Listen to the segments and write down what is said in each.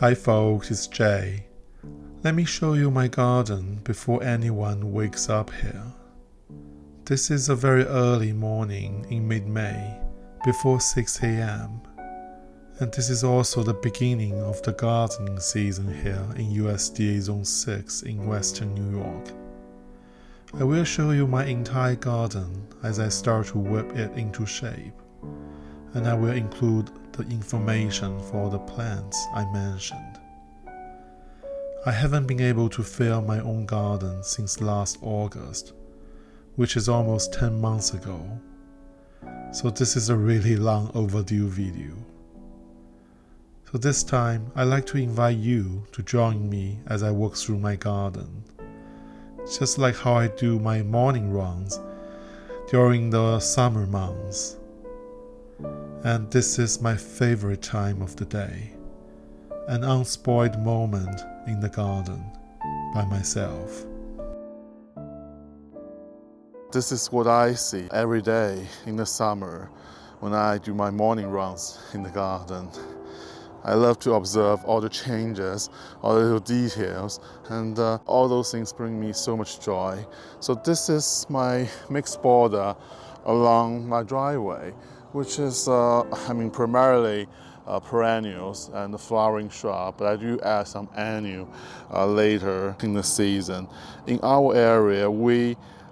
Hi folks, it's Jay. Let me show you my garden before anyone wakes up here. This is a very early morning in mid-May, before 6 a.m. And this is also the beginning of the gardening season here in USDA Zone 6 in western New York. I will show you my entire garden as I start to whip it into shape, and I will include the information for the plants I mentioned. I haven't been able to film my own garden since last August, which is almost 10 months ago, so this is a really long overdue video. So this time, I'd like to invite you to join me as I walk through my garden, just like how I do my morning runs during the summer months. And this is my favorite time of the day, an unspoiled moment in the garden by myself. This is what I see every day in the summer when I do my morning runs in the garden. I love to observe all the changes, all the little details, and all those things bring me so much joy. So this is my mixed border along my driveway, which is, primarily perennials and the flowering shrub, but I do add some annual later in the season. In our area,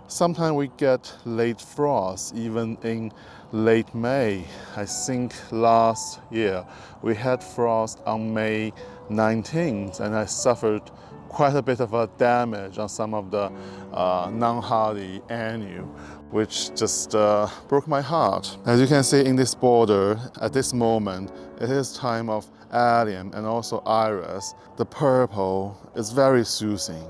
sometimes we get late frost, even in late May. I think last year we had frost on May 19th, and I suffered quite a bit of damage on some of the non-hardy annual, which just broke my heart. As you can see in this border, at this moment, it is time of allium and also iris. The purple is very soothing.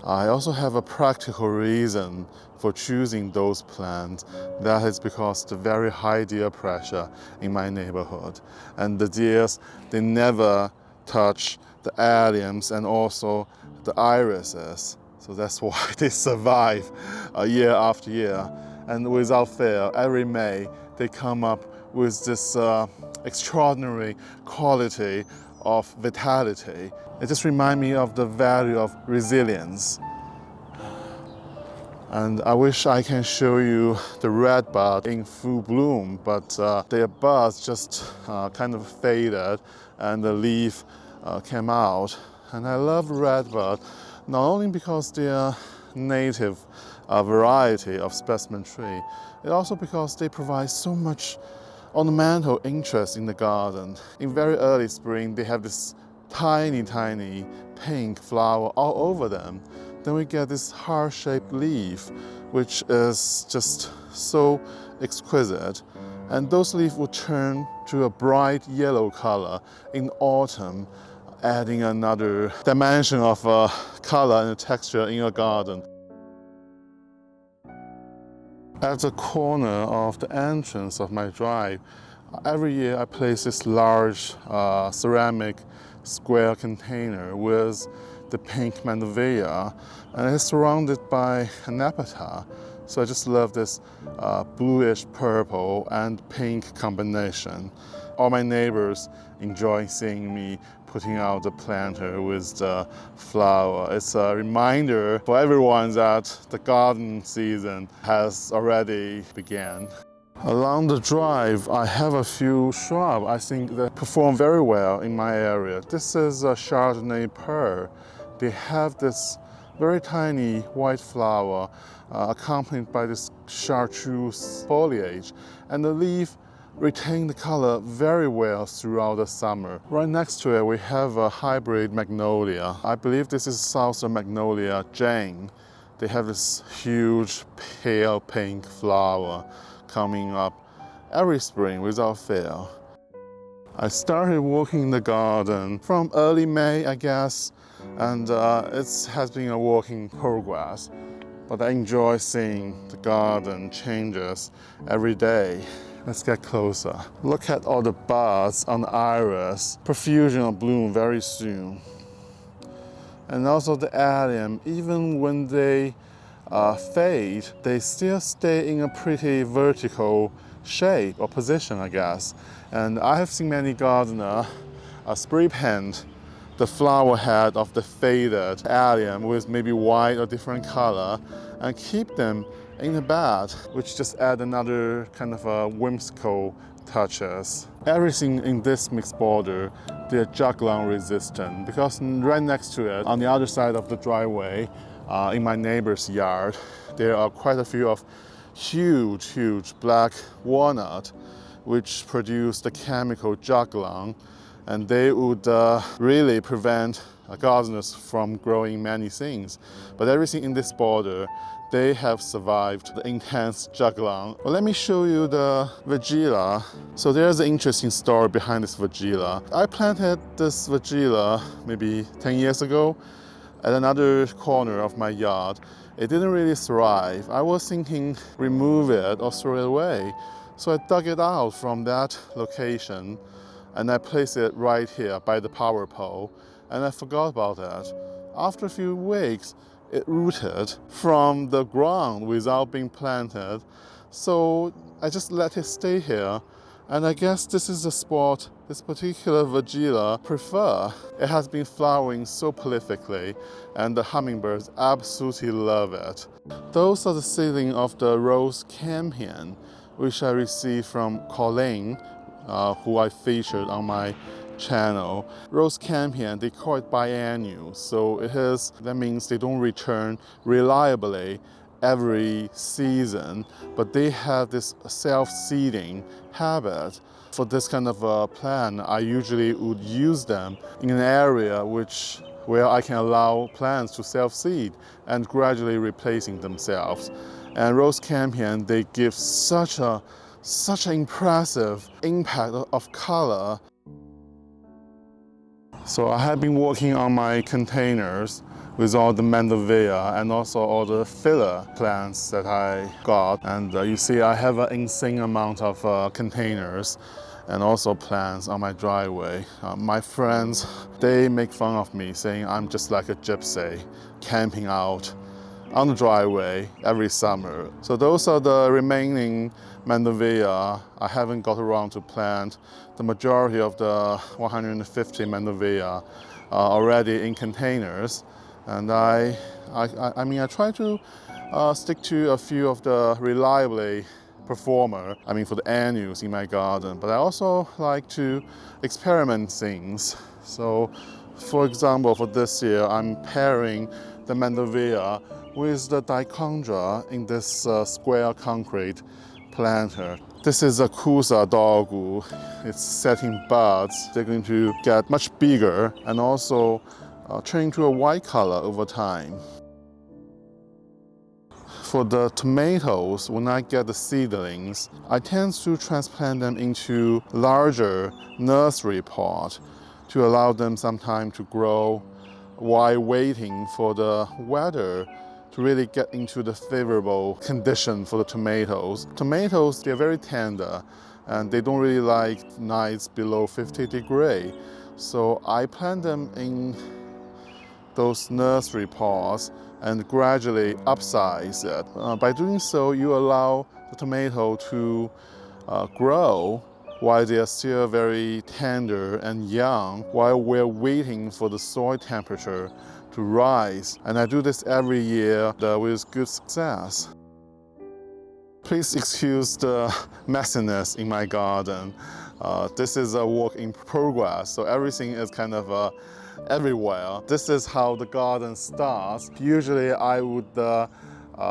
I also have a practical reason for choosing those plants. That is because the very high deer pressure in my neighborhood. And the deers, they never touch the alliums and also the irises. So that's why they survive year after year. And without fail, every May, they come up with this extraordinary quality of vitality. It just reminds me of the value of resilience. And I wish I can show you the red bud in full bloom, but their buds just kind of faded and the leaf came out. And I love red bud, not only because they are native variety of specimen tree, but also because they provide so much ornamental interest in the garden. In very early spring, they have this tiny pink flower all over them. Then we get this heart-shaped leaf, which is just so exquisite. And those leaves will turn to a bright yellow color in autumn, adding another dimension of color and texture in your garden. At the corner of the entrance of my drive, every year I place this large ceramic square container with the pink mandevilla, and it's surrounded by an epitaph. So I just love this bluish purple and pink combination. All my neighbors enjoy seeing me putting out the planter with the flower. It's a reminder for everyone that the garden season has already begun. Along the drive, I have a few shrubs I think that perform very well in my area. This is a Chardonnay pear. They have this very tiny white flower accompanied by this chartreuse foliage, and the leaf retain the color very well throughout the summer. Right next to it, we have a hybrid magnolia. I believe this is Southern Magnolia Jane. They have this huge pale pink flower coming up every spring without fail. I started walking in the garden from early May, I guess, and it has been a work in progress. But I enjoy seeing the garden changes every day. Let's get closer. Look at all the buds on the iris. Profusion of bloom very soon. And also the allium, even when they fade, they still stay in a pretty vertical shape or position, I guess. And I have seen many gardeners spray paint the flower head of the faded allium with maybe white or different color and keep them in the bed, which just add another kind of a whimsical touches. Everything in this mixed border, they're juglone resistant because right next to it, on the other side of the driveway, in my neighbor's yard, there are quite a few of huge black walnut, which produce the chemical juglone, and they would really prevent gardeners from growing many things. But everything in this border, they have survived the intense juglone. Well, let me show you the Vagila. So there's an interesting story behind this Vagila. I planted this Vagila maybe 10 years ago at another corner of my yard. It didn't really thrive. I was thinking remove it or throw it away. So I dug it out from that location and I placed it right here by the power pole, and I forgot about that. After a few weeks, it rooted from the ground without being planted. So I just let it stay here. And I guess this is the spot this particular Vagila prefer. It has been flowering so prolifically, and the hummingbirds absolutely love it. Those are the seedlings of the rose campion, which I received from Colleen, who I featured on my channel. Rose campion, they call it biennial, so that means they don't return reliably every season, but they have this self-seeding habit. For this kind of a plant, I usually would use them in an area where I can allow plants to self-seed and gradually replacing themselves. And rose campion, they give such an impressive impact of color. So I have been working on my containers with all the mandevilla and also all the filler plants that I got. And you see I have an insane amount of containers and also plants on my driveway. My friends, they make fun of me saying I'm just like a gypsy camping out on the driveway every summer. So those are the remaining mandevilla. I haven't got around to plant. The majority of the 150 mandevilla are already in containers. And I try to stick to a few of the reliably performer, for the annuals in my garden, but I also like to experiment things. So for example, for this year, I'm pairing the mandevilla with the dichondra in this square concrete planter. This is a Kusa dogwood. It's setting buds. They're going to get much bigger and also turn to a white color over time. For the tomatoes, when I get the seedlings, I tend to transplant them into larger nursery pot to allow them some time to grow while waiting for the weather to really get into the favorable condition for the tomatoes. Tomatoes, they're very tender and they don't really like nights below 50 degrees. So I plant them in those nursery pots and gradually upsize it. By doing so, you allow the tomato to grow while they are still very tender and young, while we're waiting for the soil temperature to rise. And I do this every year with good success. Please excuse the messiness in my garden. This is a work in progress, so everything is kind of everywhere. This is how the garden starts. Usually I would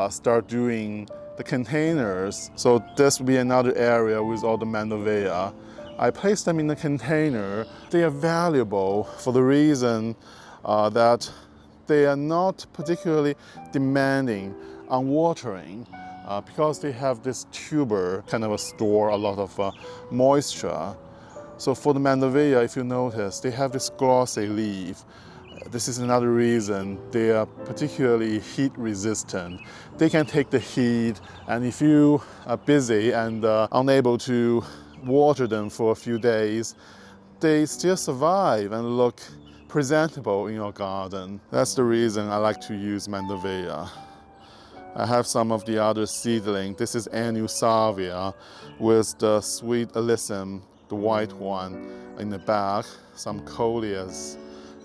start doing the containers. So this would be another area with all the mandevilla. I place them in the container. They are valuable for the reason that they are not particularly demanding on watering because they have this tuber kind of store a lot of moisture. So for the mandevilla, if you notice, they have this glossy leaf. This is another reason they are particularly heat resistant. They can take the heat, and if you are busy and unable to water them for a few days, they still survive and look presentable in your garden. That's the reason I like to use mandevilla. I have some of the other seedling. This is annual salvia with the sweet alyssum the white one in the back, some coleus,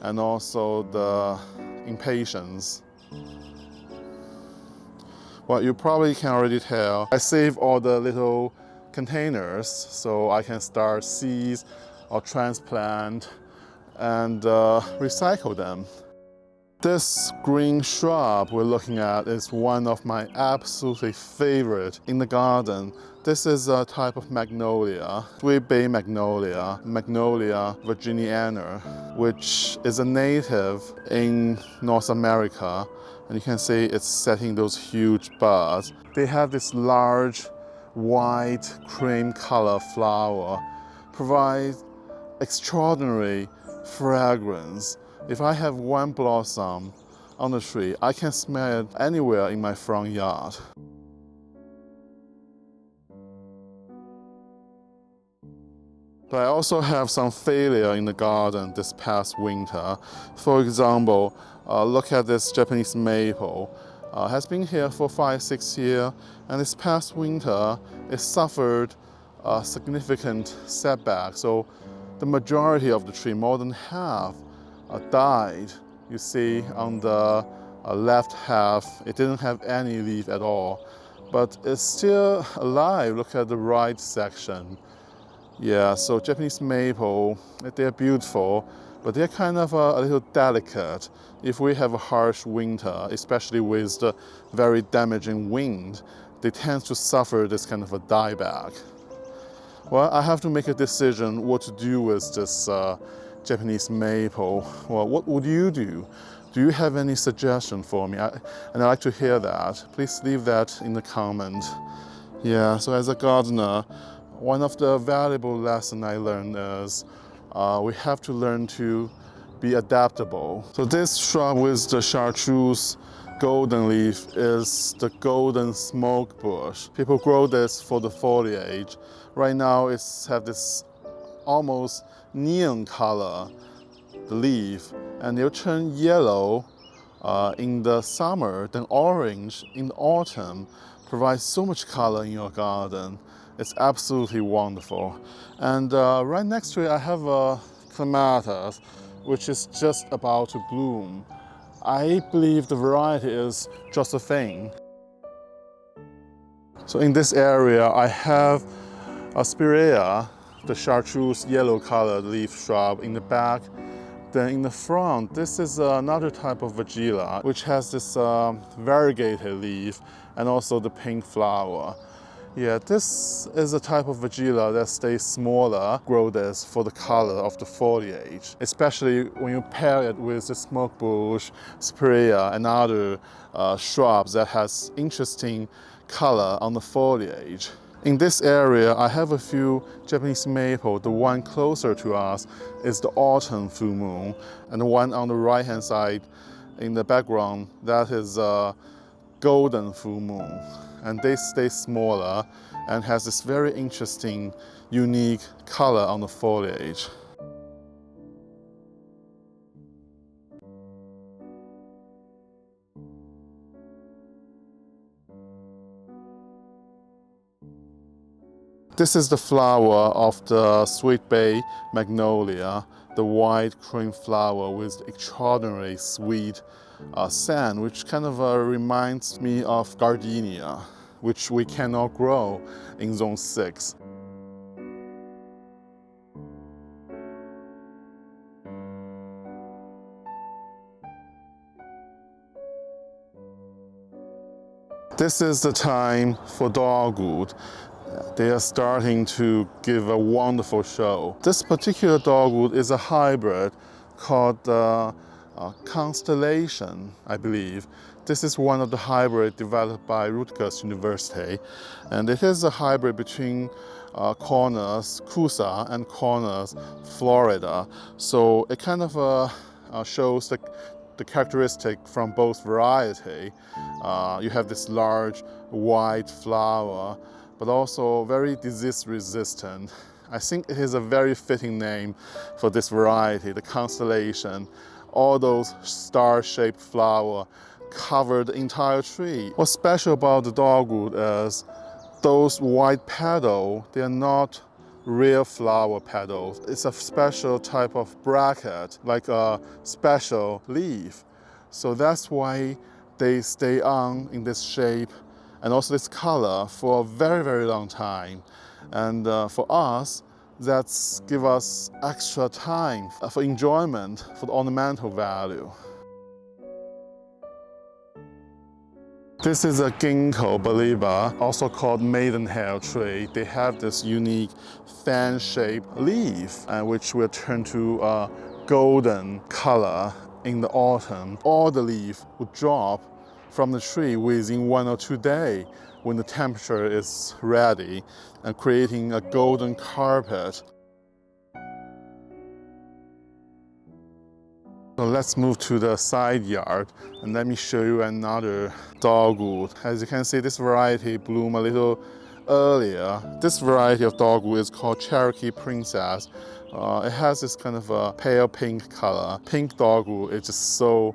and also the impatiens. Well, you probably can already tell, I save all the little containers so I can start seeds or transplant and recycle them. This green shrub we're looking at is one of my absolutely favorite in the garden. This is a type of magnolia, sweet bay magnolia, Magnolia virginiana, which is a native in North America. And you can see it's setting those huge buds. They have this large white cream color flower, provides extraordinary fragrance. If I have one blossom on the tree, I can smell it anywhere in my front yard. But I also have some failure in the garden this past winter. For example, look at this Japanese maple. Has been here for 5-6 years, and this past winter it suffered a significant setback. So the majority of the tree, more than half, died. You see on the left half, it didn't have any leaf at all, but it's still alive. Look at the right section. Yeah, so Japanese maple, they're beautiful, but they're kind of a little delicate. If we have a harsh winter, especially with the very damaging wind, they tend to suffer this kind of a dieback. Well, I have to make a decision what to do with this Japanese maple. Well, what would you do? Do you have any suggestion for me? And I'd like to hear that. Please leave that in the comment. Yeah, so as a gardener, one of the valuable lessons I learned is we have to learn to be adaptable. So this shrub with the chartreuse golden leaf is the golden smoke bush. People grow this for the foliage. Right now it's have this almost neon color, the leaf, and they'll turn yellow in the summer, then orange in the autumn. Provides so much color in your garden. It's absolutely wonderful. And right next to it, I have a clematis, which is just about to bloom. I believe the variety is Josephine. So in this area, I have a spirea, the chartreuse yellow colored leaf shrub in the back. Then in the front, this is another type of vagilla, which has this variegated leaf and also the pink flower. Yeah, this is a type of vagilla that stays smaller, grow this for the color of the foliage, especially when you pair it with the smoke bush, spirea, and other shrubs that has interesting color on the foliage. In this area, I have a few Japanese maple. The one closer to us is the autumn full moon, and the one on the right-hand side in the background, that is golden full moon. And they stay smaller and has this very interesting, unique color on the foliage. This is the flower of the sweet bay magnolia, the white cream flower with extraordinarily sweet scent, which kind of reminds me of gardenia, which we cannot grow in Zone 6. This is the time for dogwood. They are starting to give a wonderful show. This particular dogwood is a hybrid called Constellation, I believe. This is one of the hybrids developed by Rutgers University, and it is a hybrid between Cornus Cusa and Cornus Florida. So it kind of shows the characteristic from both variety. You have this large white flower, but also very disease resistant. I think it is a very fitting name for this variety, the Constellation. All those star-shaped flowers cover the entire tree. What's special about the dogwood is those white petals, they are not real flower petals. It's a special type of bracket, like a special leaf. So that's why they stay on in this shape and also this color for a very, very long time. And for us, that's give us extra time for enjoyment, for the ornamental value. This is a ginkgo biloba, also called maidenhair tree. They have this unique fan-shaped leaf, which will turn to a golden color in the autumn. All the leaves would drop from the tree within 1 or 2 days when the temperature is ready, and creating a golden carpet. So let's move to the side yard and let me show you another dogwood. As you can see, this variety bloomed a little earlier. This variety of dogwood is called Cherokee Princess. It has this kind of a pale pink color. Pink dogwood is just so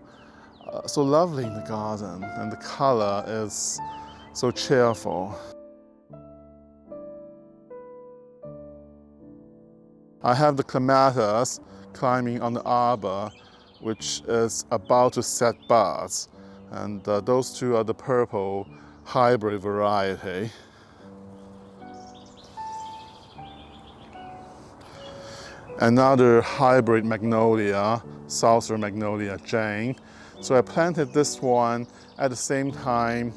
lovely in the garden, and the color is so cheerful. I have the clematis climbing on the arbor, which is about to set buds. And those two are the purple hybrid variety. Another hybrid magnolia, Southern Magnolia Jane. So I planted this one at the same time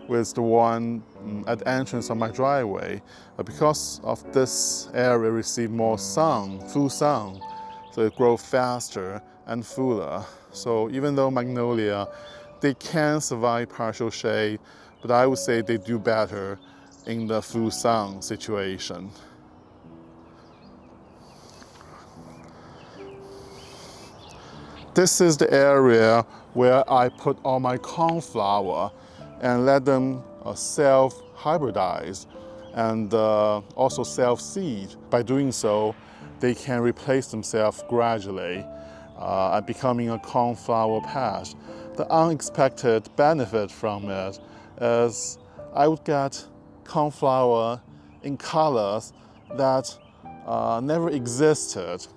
with the one at the entrance of my driveway. But because of this area received more sun, full sun, so it grows faster and fuller. So even though magnolia, they can survive partial shade, but I would say they do better in the full sun situation. This is the area where I put all my cornflower and let them self-hybridize and also self-seed. By doing so, they can replace themselves gradually, becoming a cornflower patch. The unexpected benefit from it is I would get cornflower in colors that never existed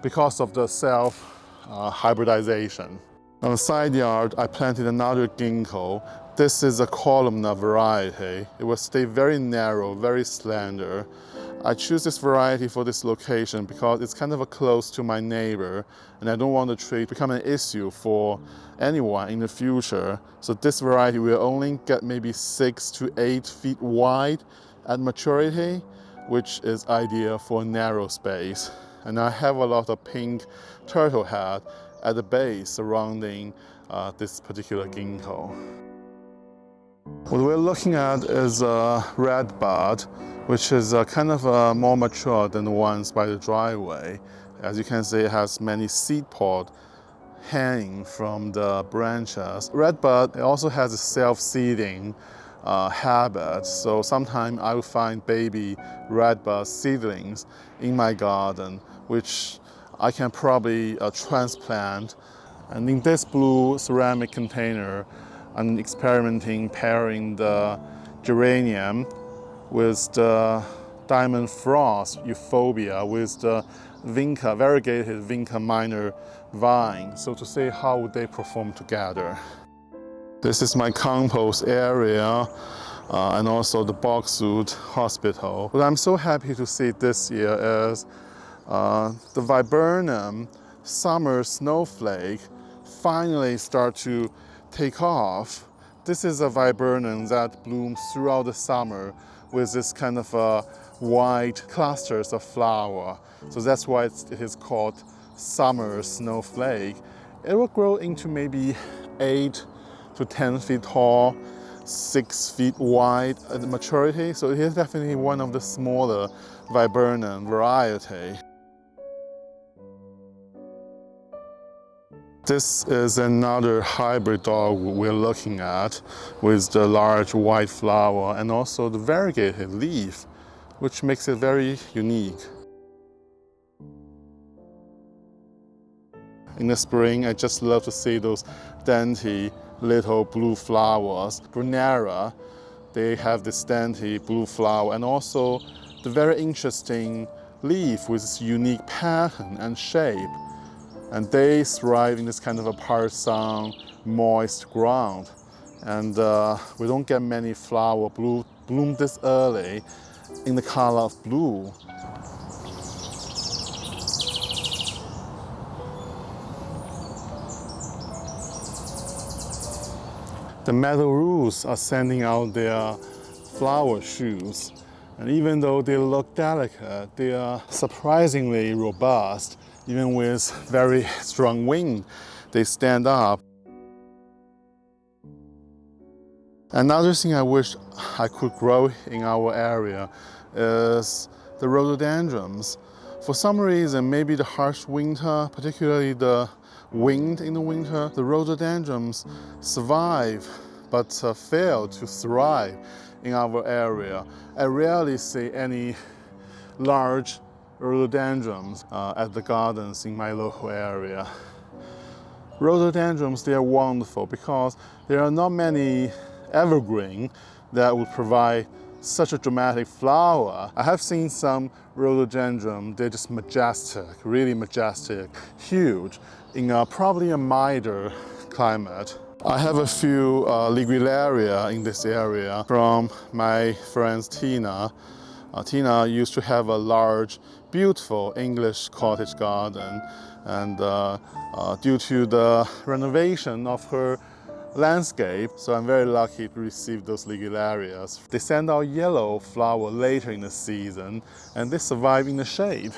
because of the self-hybridization. On the side yard, I planted another ginkgo. This is a columnar variety. It will stay very narrow, very slender. I choose this variety for this location because it's kind of close to my neighbor, and I don't want the tree to become an issue for anyone in the future. So this variety will only get maybe 6 to 8 feet wide at maturity, which is ideal for a narrow space. And I have a lot of pink turtle head at the base surrounding this particular ginkgo. What we're looking at is a red bud, which is kind of more mature than the ones by the driveway. As you can see, it has many seed pods hanging from the branches. Red bud also has a self-seeding habit, so sometimes I will find baby red bud seedlings in my garden, which I can probably transplant. And in this blue ceramic container, I'm experimenting pairing the geranium with the diamond frost euphorbia with the vinca, variegated vinca minor vine, so to see how would they perform together. This is my compost area and also the boxwood hospital. What I'm so happy to see this year is the viburnum summer snowflake finally start to take off. This is a viburnum that blooms throughout the summer with this kind of white clusters of flower. So that's why it is called summer snowflake. It will grow into maybe 8 to 10 feet tall, 6 feet wide at maturity. So it is definitely one of the smaller viburnum variety. This is another hybrid dog we're looking at with the large white flower and also the variegated leaf, which makes it very unique. In the spring, I just love to see those dainty little blue flowers. Brunera, they have this dainty blue flower, and also the very interesting leaf with its unique pattern and shape. And they thrive in this kind of a part sun, moist ground. And we don't get many flowers bloom this early in the color of blue. The meadow rose are sending out their flower shoots. And even though they look delicate, they are surprisingly robust. Even with very strong wind, they stand up. Another thing I wish I could grow in our area is the rhododendrons. For some reason, maybe the harsh winter, particularly the wind in the winter, the rhododendrons survive but fail to thrive in our area. I rarely see any large rhododendrons at the gardens in my local area. Rhododendrons, they are wonderful because there are not many evergreen that would provide such a dramatic flower. I have seen some rhododendron, they're just majestic, really majestic, huge, in probably a milder climate. I have a few Ligularia in this area from my friend Tina. Tina used to have a large, beautiful English cottage garden, and due to the renovation of her landscape, so I'm very lucky to receive those Ligularias. They send out yellow flower later in the season, and they survive in the shade.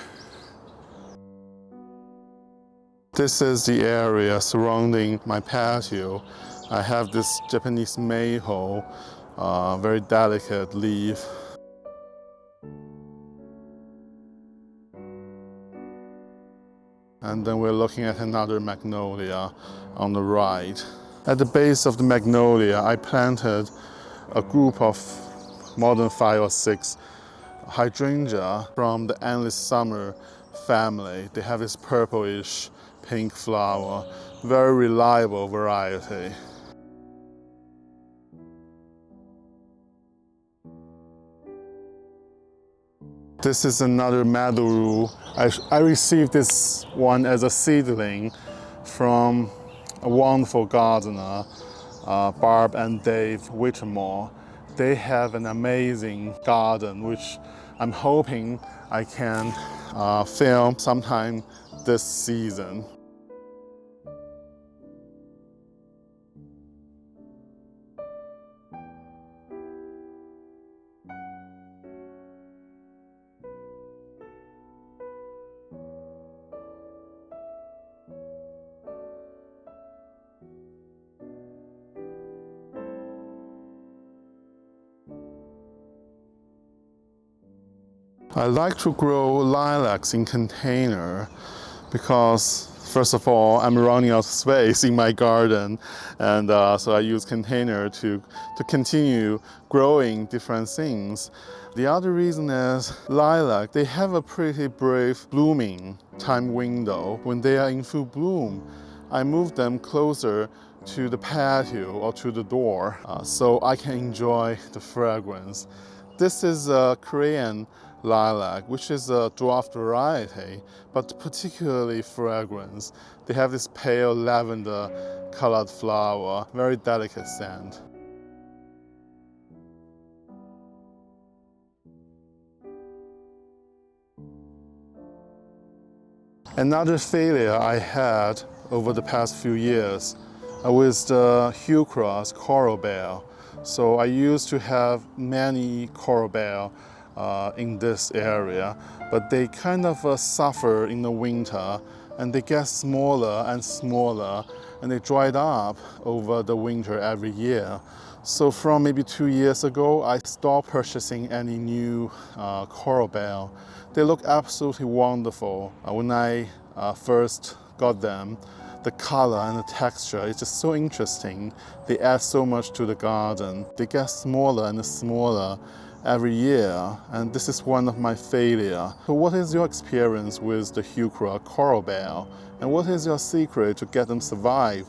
This is the area surrounding my patio. I have this Japanese maple, very delicate leaf. And then we're looking at another magnolia on the right. At the base of the magnolia, I planted a group of more than 5 or 6 hydrangea from the endless summer family. They have this purplish pink flower, very reliable variety. This is another meadow. I received this one as a seedling from a wonderful gardener, Barb and Dave Whittemore. They have an amazing garden, which I'm hoping I can film sometime this season. I like to grow lilacs in container because, first of all, I'm running out of space in my garden, and so I use container to continue growing different things. The other reason is lilac, they have a pretty brief blooming time window. When they are in full bloom, I move them closer to the patio or to the door so I can enjoy the fragrance. This is a Korean lilac, which is a dwarf variety, but particularly fragrance. They have this pale lavender colored flower, very delicate scent. Another failure I had over the past few years with the hillcross coral bell. So I used to have many coral bell in this area, but they kind of suffer in the winter, and they get smaller and smaller, and they dried up over the winter every year. So from maybe 2 years ago, I stopped purchasing any new coral bell. They look absolutely wonderful. When I first got them, the color and the texture is just so interesting. They add so much to the garden. They get smaller and smaller every year, and this is one of my failures. So what is your experience with the hillcross coral bell? And what is your secret to get them survive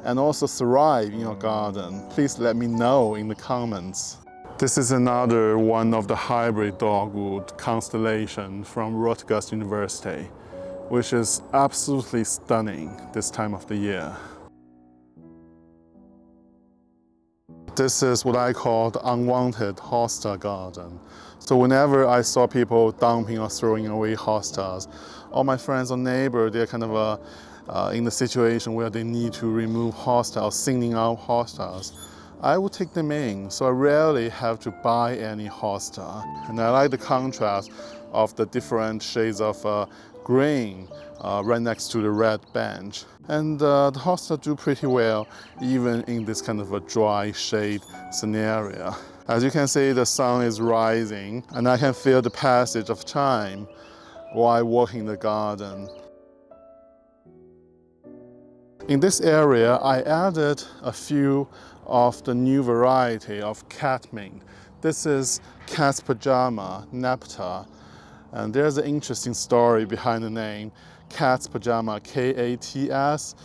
and also thrive in your garden? Please let me know in the comments. This is another one of the hybrid dogwood constellation from Rutgers University, which is absolutely stunning this time of the year. This is what I call the unwanted hosta garden. So whenever I saw people dumping or throwing away hostas, all my friends or neighbors, they're kind of in the situation where they need to remove hostas, singing out hostas, I would take them in. So I rarely have to buy any hosta. And I like the contrast of the different shades of green right next to the red bench. And the hosta do pretty well even in this kind of a dry shade scenario. As you can see, the sun is rising and I can feel the passage of time while walking the garden. In this area, I added a few of the new variety of cat mint. This is cat's pajama, Nepta. And there's an interesting story behind the name, Cat's Pajama, K-A-T-S.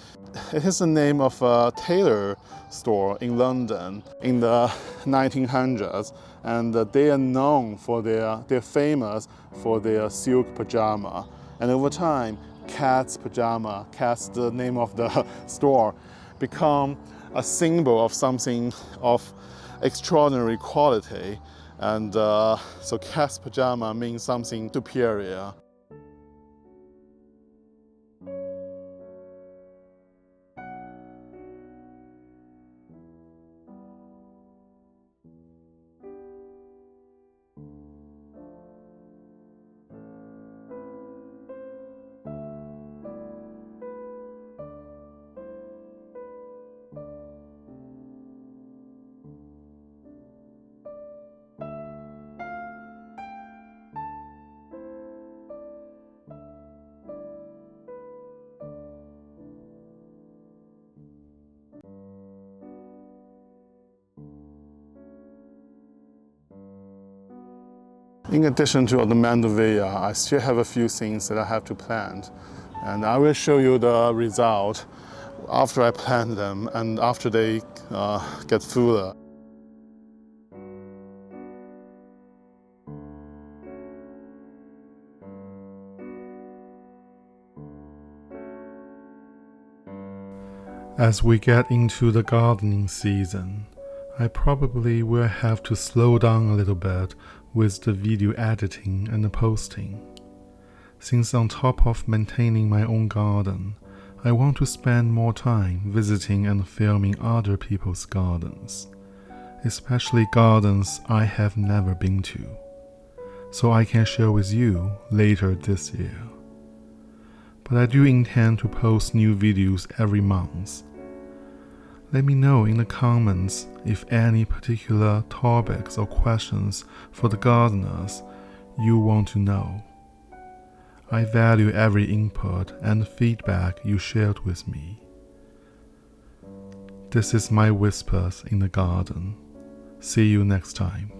It is the name of a tailor store in London in the 1900s, and they are known for they're famous for their silk pajama. And over time, Cat's Pajama, Cat's the name of the store, become a symbol of something of extraordinary quality. And so cat's pajama means something superior. In addition to the mandevilla, I still have a few things that I have to plant. And I will show you the result after I plant them and after they get fuller. As we get into the gardening season, I probably will have to slow down a little bit with the video editing and the posting. Since on top of maintaining my own garden, I want to spend more time visiting and filming other people's gardens, especially gardens I have never been to, so I can share with you later this year. But I do intend to post new videos every month. Let me know in the comments if any particular topics or questions for the gardeners you want to know. I value every input and feedback you shared with me. This is my whispers in the garden. See you next time.